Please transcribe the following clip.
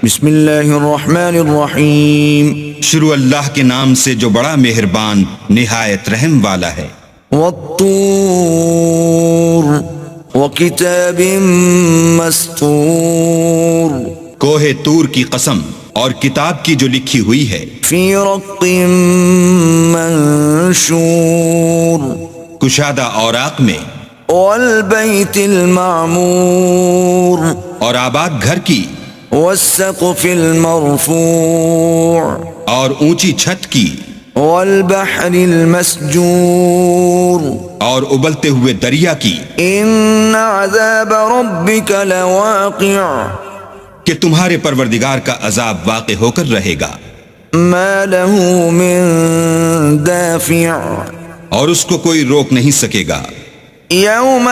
بسم اللہ الرحمن الرحیم شروع اللہ کے نام سے جو بڑا مہربان نہایت رحم والا ہے۔ والطور وکتاب مسطور کوہ طور کی قسم اور کتاب کی جو لکھی ہوئی ہے، فی رق منشور کشادہ اوراق میں، والبیت المعمور اور آباد گھر کی، والسقف المرفوع اور اونچی چھت کی، والبحر المسجور اور ابلتے ہوئے دریا کی، ان عذاب ربک لواقع کہ تمہارے پروردگار کا عذاب واقع ہو کر رہے گا، ما له من دافع اور اس کو کوئی روک نہیں سکے گا۔ یوم